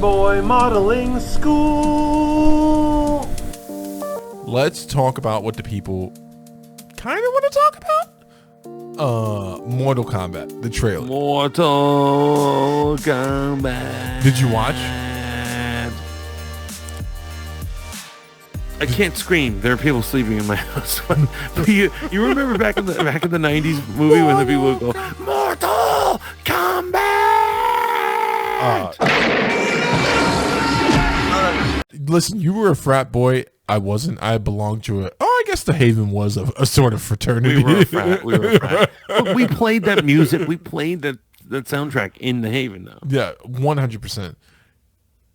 Fanboy Modeling School. Let's talk about what the people kind of want to talk about. Mortal Kombat, the trailer. Mortal Kombat. Did you watch? I can't scream. There are people sleeping in my house. you remember back in the 90s movie when the people would go, Mortal Kombat? Listen, you were a frat boy. I wasn't. I belonged to I guess the Haven was a sort of fraternity. We were a frat. But we played that music. We played that soundtrack in the Haven, though. Yeah, 100%.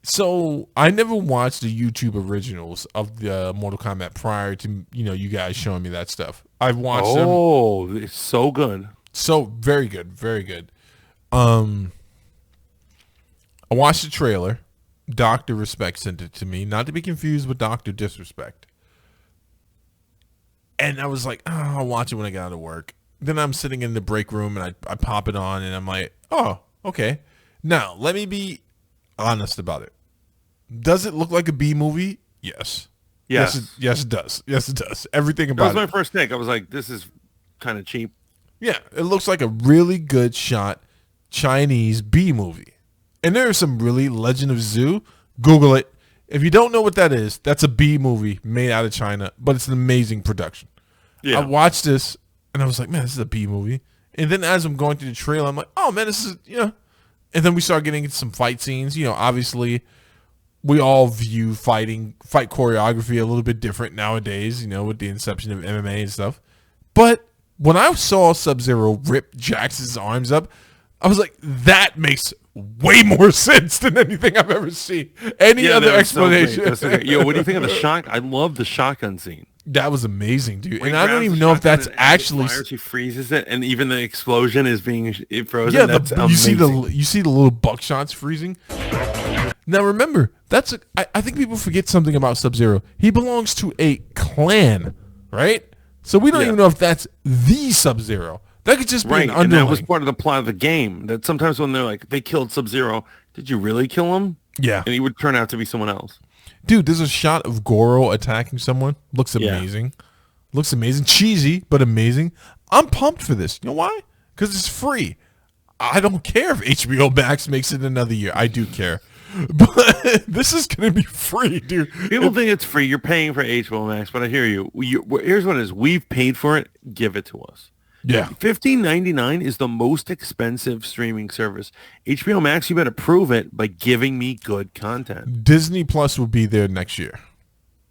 So I never watched the YouTube originals of the Mortal Kombat prior to you guys showing me that stuff. I've watched them. Oh, it's so good. So very good, very good. I watched the trailer. Dr. Respect sent it to me, not to be confused with Dr. Disrespect. And I was like, I'll watch it when I get out of work. Then I'm sitting in the break room and I pop it on and I'm like, oh, okay. Now, let me be honest about it. Does it look like a B movie? Yes. Yes, it does. Yes, it does. Everything about it. That was my first take. I was like, this is kind of cheap. Yeah, it looks like a really good shot Chinese B movie. And there is some really Legend of Zoo. Google it. If you don't know what that is, that's a B movie made out of China, but it's an amazing production. Yeah. I watched this and I was like, man, this is a B movie. And then as I'm going through the trailer, I'm like, oh man, this is, And then we start getting into some fight scenes. Obviously we all view fight choreography a little bit different nowadays, with the inception of MMA and stuff. But when I saw Sub-Zero rip Jax's arms up, I was like, that makes way more sense than anything I've ever seen. Any other explanation. So Yo, what do you think of the shot? I love the shotgun scene. That was amazing, dude. And I don't even know if that's actually. She freezes it, and even the explosion is being frozen. Yeah, you see the little buckshots freezing. Now remember, I think people forget something about Sub-Zero. He belongs to a clan, right? So we don't even know if that's the Sub-Zero. That could just be an underling. And that was part of the plot of the game. That sometimes when they're like, they killed Sub-Zero, did you really kill him? Yeah. And he would turn out to be someone else. Dude, there's a shot of Goro attacking someone. Looks amazing. Looks amazing. Cheesy, but amazing. I'm pumped for this. You know why? Because it's free. I don't care if HBO Max makes it another year. I do care. But this is going to be free, dude. People think it's free. You're paying for HBO Max, but I hear you. Here's what it is. We've paid for it. Give it to us. Yeah. $15.99 is the most expensive streaming service. HBO Max, you better prove it by giving me good content. Disney Plus will be there next year.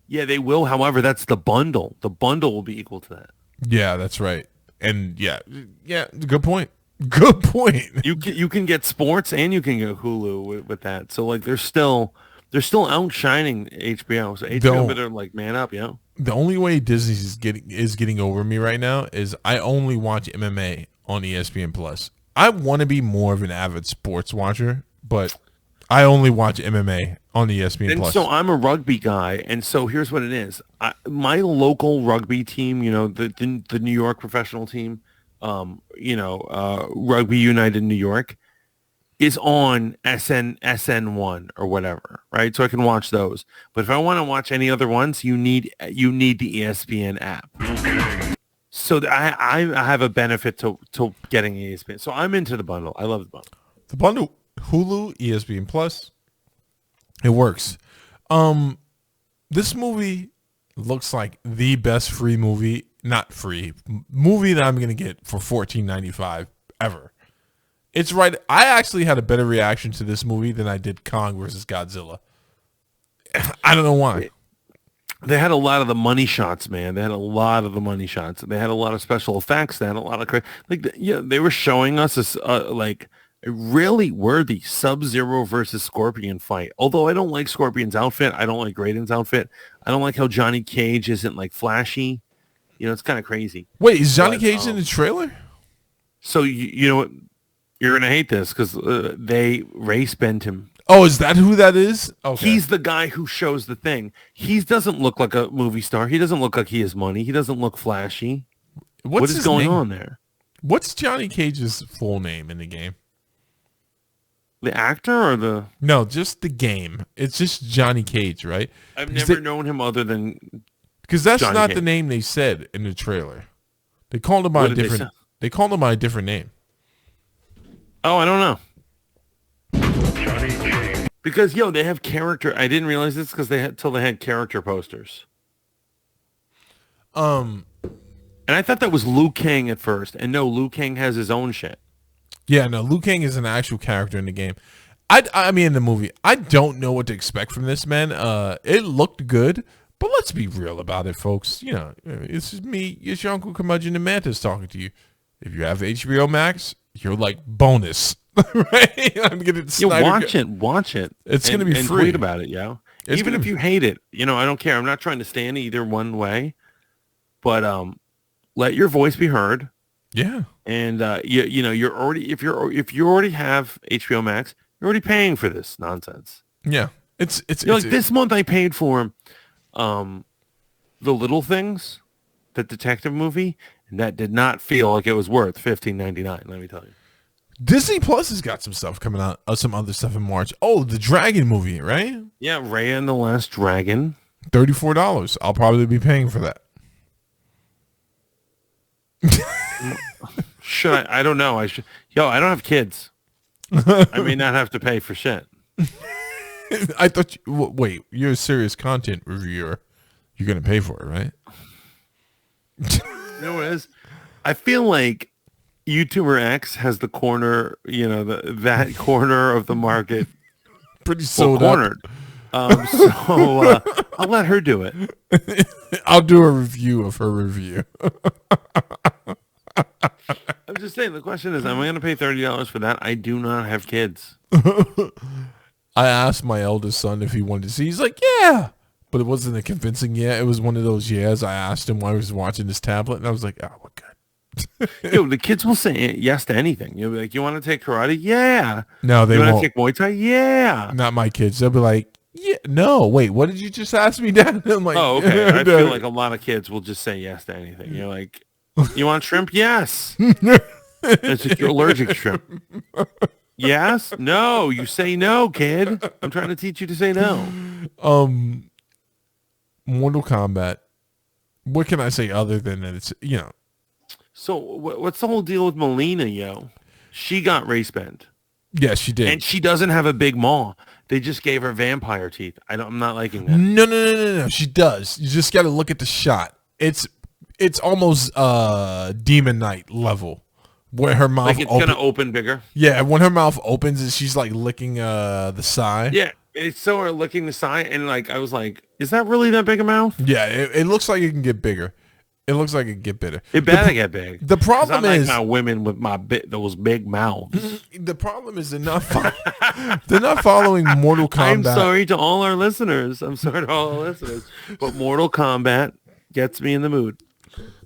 Yeah, they will. However, that's the bundle. The bundle will be equal to that. Yeah, that's right. And yeah, good point. Good point. You can get sports and you can get Hulu with that. So like they're still outshining HBO. So HBO better like man up, The only way Disney is getting over me right now is I only watch MMA on ESPN Plus. I want to be more of an avid sports watcher, but I only watch MMA on ESPN Plus. So I'm a rugby guy, and so here's what it is. My local rugby team, the New York professional team, Rugby United New York, is on SN1 or whatever, right? So I can watch those. But if I want to watch any other ones, you need the ESPN app. So I have a benefit to getting ESPN. So I'm into the bundle. I love the bundle. The bundle, Hulu, ESPN Plus, it works. This movie looks like the best free movie, not free, movie that I'm going to get for $14.95 ever. It's right. I actually had a better reaction to this movie than I did Kong versus Godzilla. I don't know why. They had a lot of the money shots, man. They had a lot of the money shots. They had a lot of special effects. They had a lot of they were showing us this a really worthy Sub-Zero versus Scorpion fight. Although I don't like Scorpion's outfit, I don't like Raiden's outfit. I don't like how Johnny Cage isn't like flashy. It's kind of crazy. Wait, is Johnny Cage in the trailer? So you know what? You're going to hate this because they race bent him. Oh, is that who that is? Okay. He's the guy who shows the thing. He doesn't look like a movie star. He doesn't look like he has money. He doesn't look flashy. What is going on there? What's Johnny Cage's full name in the game? The actor or the? No, just the game. It's just Johnny Cage, right? I've Because never known him other than that's Johnny not Cage. the name they said in the trailer. They called him by What a did they different. say? They called him by a different name. Oh, I don't know. Because they have character. I didn't realize this because they had character posters, Um. and I thought that was Liu Kang at first. And no, Liu Kang has his own shit. Yeah. No. Liu Kang is an actual character in the game. I mean, in the movie, I don't know what to expect from this, man. It looked good, but let's be real about it, folks. You know, it's just me, it's your Uncle Curmudgeon and Mantis talking to you. If you have HBO Max, you're like bonus, right? I'm getting Watch it. It's gonna be and free. Tweet about it, yo. It's Even gonna if be- you hate it, I don't care. I'm not trying to stand either one way, but let your voice be heard. Yeah. And you're already if you already have HBO Max, you're already paying for this nonsense. Yeah. It's Like this month I paid for The Little Things, the detective movie, and that did not feel like it was worth $15.99, let me tell you. Disney Plus has got some stuff coming out, some other stuff in March. Oh, the Dragon movie, right? Yeah, Raya and the Last Dragon. $34. I'll probably be paying for that. Should I don't know. I should. I don't have kids. I may not have to pay for shit. I thought wait, you're a serious content reviewer. You're going to pay for it, right? You know what it is? I feel like YouTuber X has the corner, that corner of the market Pretty sold cornered. So I'll let her do it. I'll do a review of her review. I'm just saying, the question is, am I going to pay $30 for that? I do not have kids. I asked my eldest son if he wanted to see. He's like, yeah. But it wasn't a convincing yeah. It was one of those yeahs. I asked him while he was watching his tablet, and I was like, oh, what good. The kids will say yes to anything. You'll be like, you want to take karate? Yeah. No, they You want won't. to take Muay Thai? Yeah. Not my kids. They'll be like, yeah, no, wait, what did you just ask me, Dad? I'm like, Oh, okay. I no. feel like a lot of kids will just say yes to anything. You're like, you want shrimp? Yes. It's like you're allergic to shrimp. Yes? No. You say no, kid. I'm trying to teach you to say no. Mortal Kombat. What can I say other than that? It's So what's the whole deal with Melina, yo? She got race bent. Yeah, she did. And she doesn't have a big maw. They just gave her vampire teeth. I'm not liking that. No. She does. You just got to look at the shot. It's almost Demon Knight level, where her mouth Like it's gonna open bigger. Yeah, when her mouth opens and she's like licking the side. Yeah, it's so her licking the side, and like I was like, is that really that big a mouth? Yeah, it looks like it can get bigger. It looks like it can get bigger. It better get big. The problem is my women with those big mouths. the problem is they're not following Mortal Kombat. I'm sorry to all our listeners. But Mortal Kombat gets me in the mood.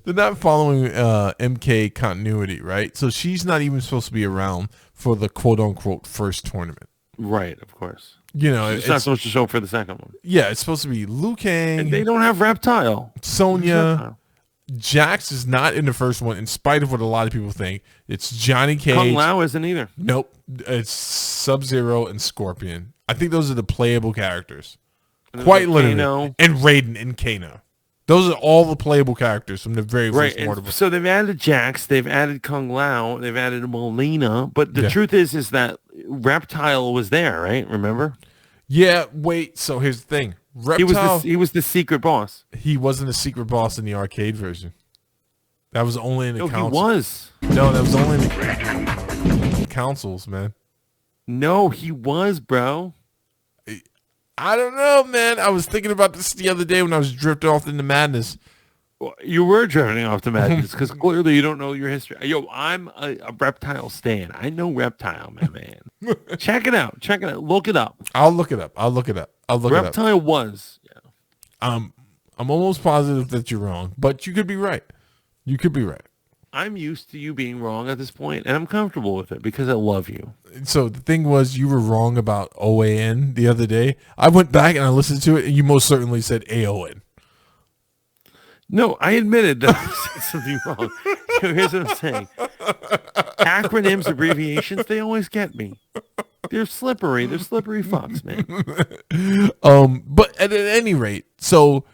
They're not following MK continuity, right? So she's not even supposed to be around for the quote unquote first tournament. Right, of course. It's not supposed to show up for the second one. Yeah, it's supposed to be Liu Kang. And they don't have Reptile. Sonya. Jax is not in the first one, in spite of what a lot of people think. It's Johnny Cage. Kung Lao isn't either. Nope. It's Sub-Zero and Scorpion. I think those are the playable characters. Quite literally. Kano. And Raiden and Kano. Those are all the playable characters from the very first Mortal Kombat. So they've added Jax, they've added Kung Lao, they've added Molina, but the truth is that Reptile was there, right? Remember? Yeah, wait. So here's the thing. Reptile, he was the secret boss. He wasn't a secret boss in the arcade version. That was only in the console. He was. No, that was only in the consoles, man. No, he was, bro. I don't know, man. I was thinking about this the other day when I was drifting off into madness. Well, you were drifting off to madness because clearly you don't know your history. Yo, I'm a Reptile stan. I know Reptile, my man. Check it out. Look it up. I'll look it up. Reptile was. Yeah. I'm almost positive that you're wrong, but you could be right. I'm used to you being wrong at this point, and I'm comfortable with it because I love you. So the thing was, you were wrong about OAN the other day. I went back and I listened to it, and you most certainly said AON. No, I admitted that I said something wrong. Here's what I'm saying. Acronyms, abbreviations, they always get me. They're slippery. They're slippery fucks, man. But at any rate, so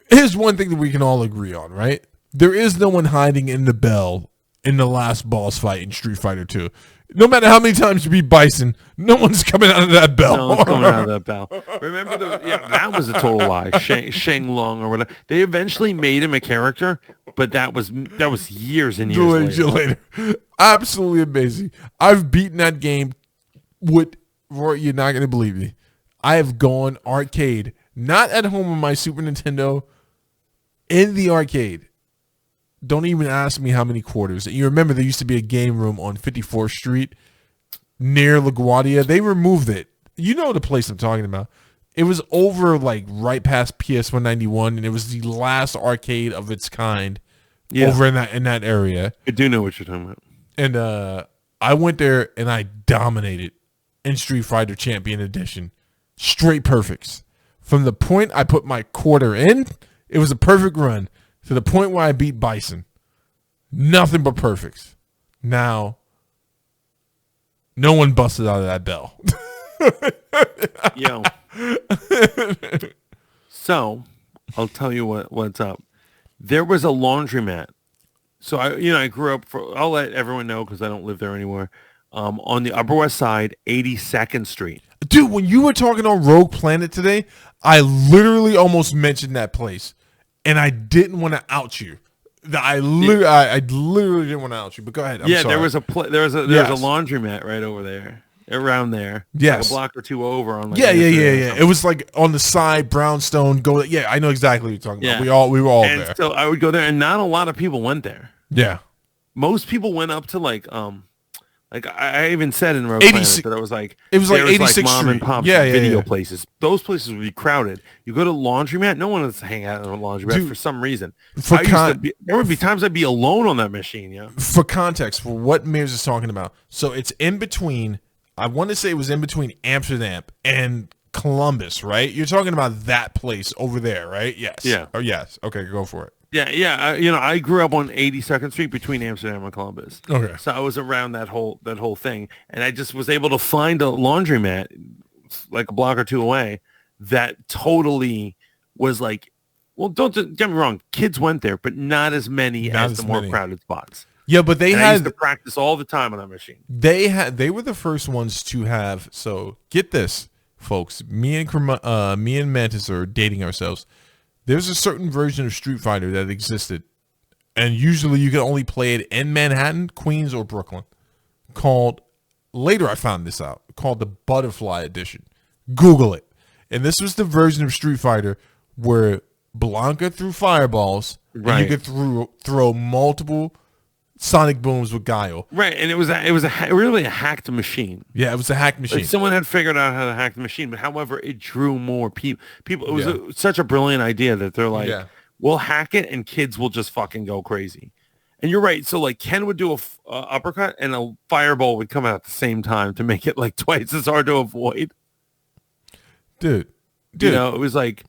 here's one thing that we can all agree on, right? There is no one hiding in the bell in the last boss fight in Street Fighter 2. No matter how many times you beat Bison, no one's coming out of that bell. No one's coming out of that bell. Remember, that was a total lie. Shang Long or whatever. They eventually made him a character, but that was years and years later. Absolutely amazing. I've beaten that game with, Roy, you're not going to believe me. I have gone arcade, not at home on my Super Nintendo, in the arcade. Don't even ask me how many quarters. You remember there used to be a game room on 54th Street near LaGuardia. They removed it. You know the place I'm talking about. It was over like right past PS 191, and it was the last arcade of its kind over in that area. I do know what you're talking about. And I went there and I dominated in Street Fighter Champion Edition. Straight perfects. From the point I put my quarter in, it was a perfect run. To the point where I beat Bison. Nothing but perfects. Now, no one busted out of that bell. Yo. So, I'll tell you what's up. There was a laundromat. So, I grew up, I'll let everyone know because I don't live there anymore, on the Upper West Side, 82nd Street. Dude, when you were talking on Rogue Planet today, I literally almost mentioned that place. And I didn't want to out you. I literally didn't want to out you. But go ahead. I'm sorry. There was a laundromat right over there, around there. Yes, like a block or two over. On like yeah. It was like on the side, brownstone. Yeah, I know exactly what you're talking about. We were all there. So I would go there, and not a lot of people went there. Yeah, most people went up to like I even said in Road Planet that it was like 86th mom Street. and pop video places. Those places would be crowded. You go to laundromat, no one wants to hang out in a laundromat for some reason. There would be times I'd be alone on that machine. Yeah. For context, for what Mears is talking about, so it's in between. I want to say it was in between Amsterdam and Columbus, right? You're talking about that place over there, right? Yes. Yeah. Oh, yes. Okay, go for it. Yeah. I grew up on 82nd Street between Amsterdam and Columbus. Okay. So I was around that whole thing, and I just was able to find a laundromat like a block or two away that totally was like, well, don't get me wrong, kids went there, but not as many as the more crowded spots. Yeah, but I used to practice all the time on that machine. They were the first ones to have. So get this, folks. Me and Mantis are dating ourselves. There's a certain version of Street Fighter that existed, and usually you can only play it in Manhattan, Queens, or Brooklyn. Later I found this out, called the Butterfly Edition. Google it. And this was the version of Street Fighter where Blanca threw fireballs, and you could throw multiple sonic booms with Guile. Right, and it was really a hacked machine. Yeah, it was a hacked machine. Like someone had figured out how to hack the machine, but however, it drew more people. It was such a brilliant idea that they're like, we'll hack it and kids will just fucking go crazy. And you're right. So like Ken would do a uppercut and a fireball would come out at the same time to make it like twice as hard to avoid. Dude. It was like...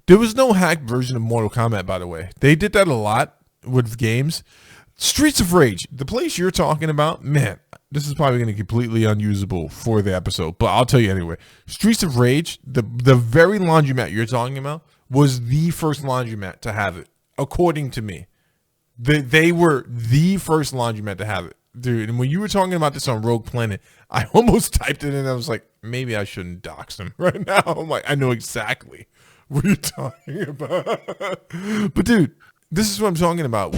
There was no hacked version of Mortal Kombat, by the way. They did that a lot with games. Streets of Rage, the place you're talking about, man, this is probably going to be completely unusable for the episode, but I'll tell you anyway. Streets of Rage, the very laundromat you're talking about, was the first laundromat to have it, according to me. They were the first laundromat to have it. Dude, and when you were talking about this on Rogue Planet, I almost typed it in and I was like, maybe I shouldn't dox him right now. I'm like, I know exactly what you're talking about. But dude, this is what I'm talking about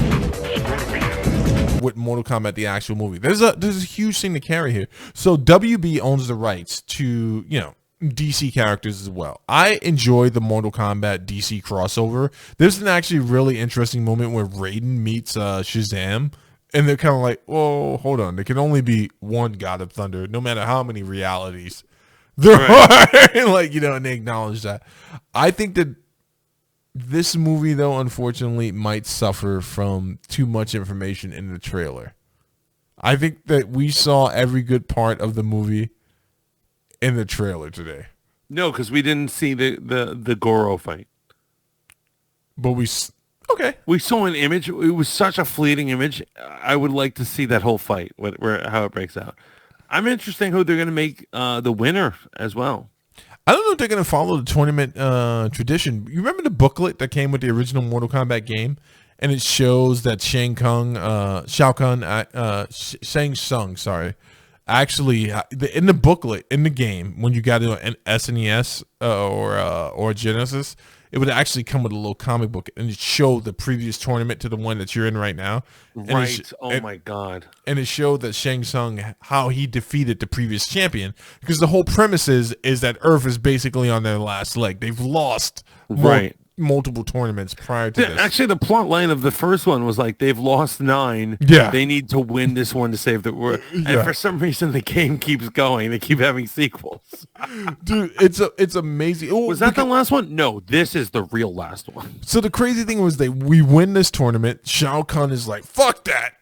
with Mortal Kombat, the actual movie. There's a huge thing to carry here. So WB owns the rights to, DC characters as well. I enjoy the Mortal Kombat DC crossover. There's an actually really interesting moment where Raiden meets Shazam, and they're kind of like, whoa, hold on. There can only be one God of Thunder, no matter how many realities there are. And they acknowledge that. I think that this movie, though, unfortunately, might suffer from too much information in the trailer. I think that we saw every good part of the movie in the trailer today. No, because we didn't see the Goro fight. But we saw an image. It was such a fleeting image. I would like to see that whole fight, how it breaks out. I'm interested in who they're going to make the winner as well. I don't know if they're going to follow the tournament tradition. You remember the booklet that came with the original Mortal Kombat game? And it shows that Shang Tsung, sorry, actually in the booklet in the game when you got an SNES or Genesis, it would actually come with a little comic book and it showed the previous tournament to the one that you're in right now. Right. Oh my God. And it showed that Shang Tsung, how he defeated the previous champion, because the whole premise is that Earth is basically on their last leg. They've lost multiple tournaments prior to this. Actually, the plot line of the first one was like they've lost 9. Yeah. They need to win this one to save the world. And for some reason, the game keeps going. They keep having sequels. Dude, it's amazing. Was that the last one? No, this is the real last one. So the crazy thing was we win this tournament. Shao Kahn is like, fuck that.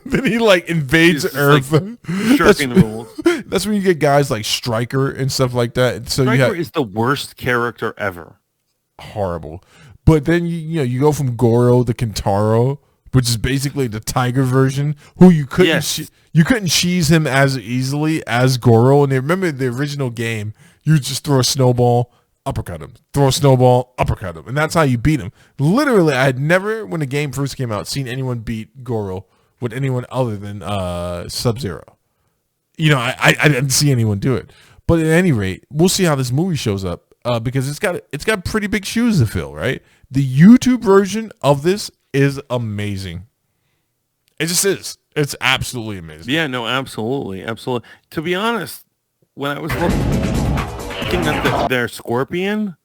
Then he like invades Earth. Like, shirking the rules. That's when you get guys like Stryker and stuff like that. So Stryker is the worst character ever. Horrible. But then you go from Goro to Kintaro, which is basically the tiger version, who you couldn't you couldn't cheese him as easily as Goro. And they remember the original game, you just throw a snowball, uppercut him, throw a snowball, uppercut him, and that's how you beat him. Literally, I had never, when the game first came out, seen anyone beat Goro with anyone other than Sub-Zero. I didn't see anyone do it. But at any rate, we'll see how this movie shows up. Because it's got pretty big shoes to fill, right? The YouTube version of this is amazing. It just is. It's absolutely amazing. Yeah, no, absolutely. To be honest, when I was looking at their Scorpion,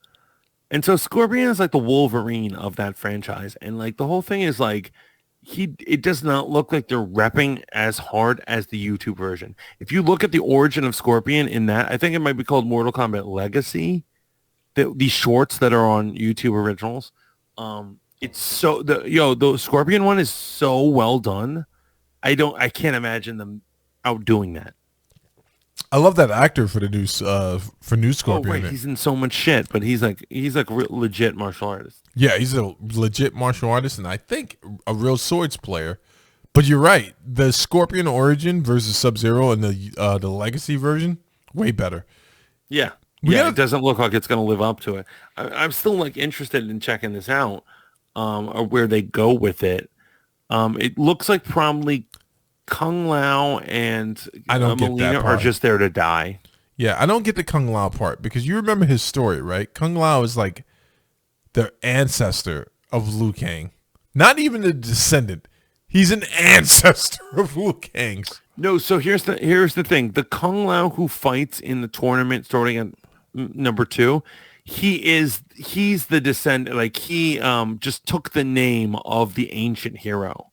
and so Scorpion is like the Wolverine of that franchise, and like the whole thing is like it does not look like they're repping as hard as the YouTube version. If you look at the origin of Scorpion in that, I think it might be called Mortal Kombat Legacy. These shorts that are on YouTube originals, it's so the Scorpion one is so well done. I can't imagine them outdoing that. I love that actor for the new Scorpion. Oh, right. He's in so much shit, but he's like legit martial artist. Yeah, he's a legit martial artist, and I think a real swords player. But you're right, the Scorpion origin versus Sub-Zero and the Legacy version, way better. Yeah. It doesn't look like it's going to live up to it. I'm still like interested in checking this out, or where they go with it. It looks like probably Kung Lao and Melina are just there to die. Yeah, I don't get the Kung Lao part because you remember his story, right? Kung Lao is like the ancestor of Liu Kang, not even a descendant. He's an ancestor of Liu Kang's. No, so here's the thing: the Kung Lao who fights in the tournament starting at number 2, he's the descendant. Like he just took the name of the ancient hero.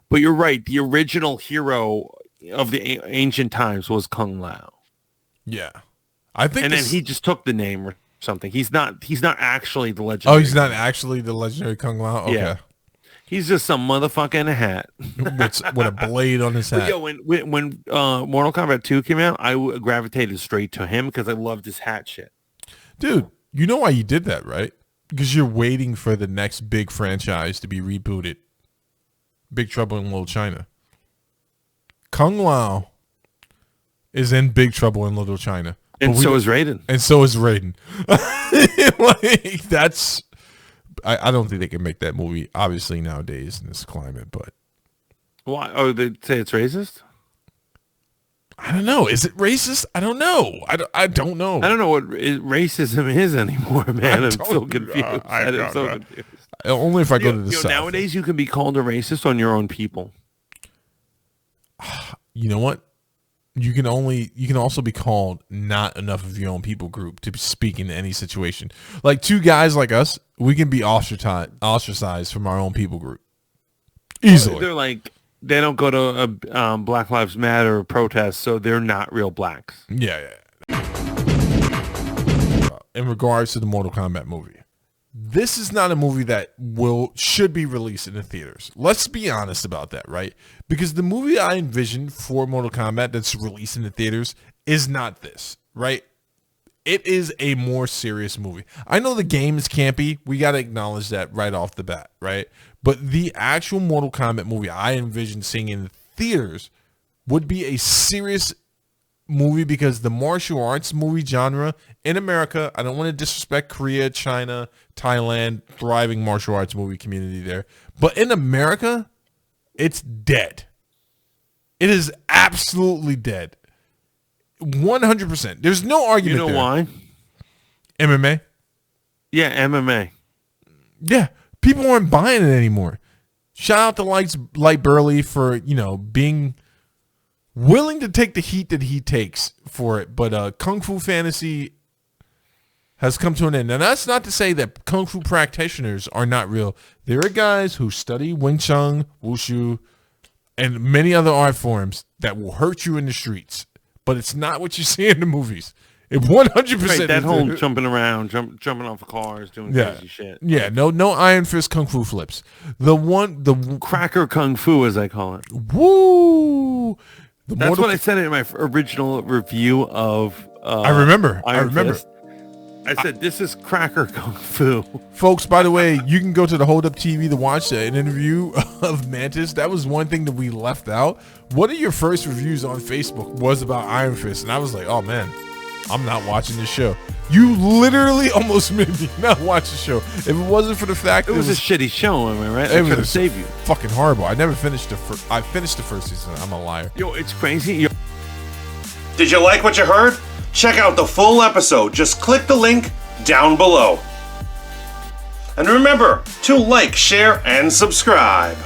But you're right. The original hero of the ancient times was Kung Lao. Yeah, I think. And then he just took the name or something. He's not actually the legendary. Oh, he's not actually the legendary Kung Lao. Okay. Yeah. He's just some motherfucker in a hat with a blade on his hat. But, when Mortal Kombat 2 came out, I gravitated straight to him because I loved his hat shit. Dude, you know why you did that, right? Because you're waiting for the next big franchise to be rebooted. Big Trouble in Little China. Kung Lao is in Big Trouble in Little China. And so is Raiden. And so is Raiden. Like, that's... I don't think they can make that movie, obviously, nowadays in this climate, but... Why? Oh, they say it's racist? I don't know. Is it racist? I don't know. I don't know. I don't know what racism is anymore, man. I'm so confused. I'm so confused. Only if I go to the South. Nowadays, you can be called a racist on your own people. You know what? You can also be called not enough of your own people group to speak in any situation. Like 2 guys like us, we can be ostracized from our own people group easily. They're like, they don't go to a Black Lives Matter protest, so they're not real blacks. Yeah. In regards to the Mortal Kombat movie, this is not a movie that should be released in the theaters. Let's be honest about that, right? Because the movie I envisioned for Mortal Kombat that's released in the theaters is not this, right? It is a more serious movie. I know the game is campy. We got to acknowledge that right off the bat, right? But the actual Mortal Kombat movie I envisioned seeing in the theaters would be a serious movie because the martial arts movie genre in America, I don't want to disrespect Korea, China, Thailand, thriving martial arts movie community there, but in America, it's dead. It is absolutely dead. 100%. There's no argument. You know why? MMA? Yeah, MMA. Yeah. People aren't buying it anymore. Shout out to Light Burley for, being willing to take the heat that he takes for it. But Kung Fu Fantasy has come to an end. And that's not to say that Kung Fu practitioners are not real. There are guys who study Wing Chun, Wushu, and many other art forms that will hurt you in the streets. But it's not what you see in the movies. It 100%. Right, that whole jumping around, jumping off of cars, doing crazy shit. Yeah, no Iron Fist Kung Fu flips. The cracker Kung Fu, as I call it. Woo! That's what I said in my original review of I remember. Fist. I said, this is cracker Kung Fu. Folks, by the way, you can go to the Hold Up TV to watch an interview of Mantis. That was one thing that we left out. One of your first reviews on Facebook was about Iron Fist, and I was like, oh, man, I'm not watching this show. You literally almost made me not watch the show. If it wasn't for the fact it was a shitty show, am I right? It I was tried to save you. Fucking horrible. I never finished I finished the first season. I'm a liar. Yo, it's crazy. Did you like what you heard? Check out the full episode. Just click the link down below. And remember to like, share, and subscribe.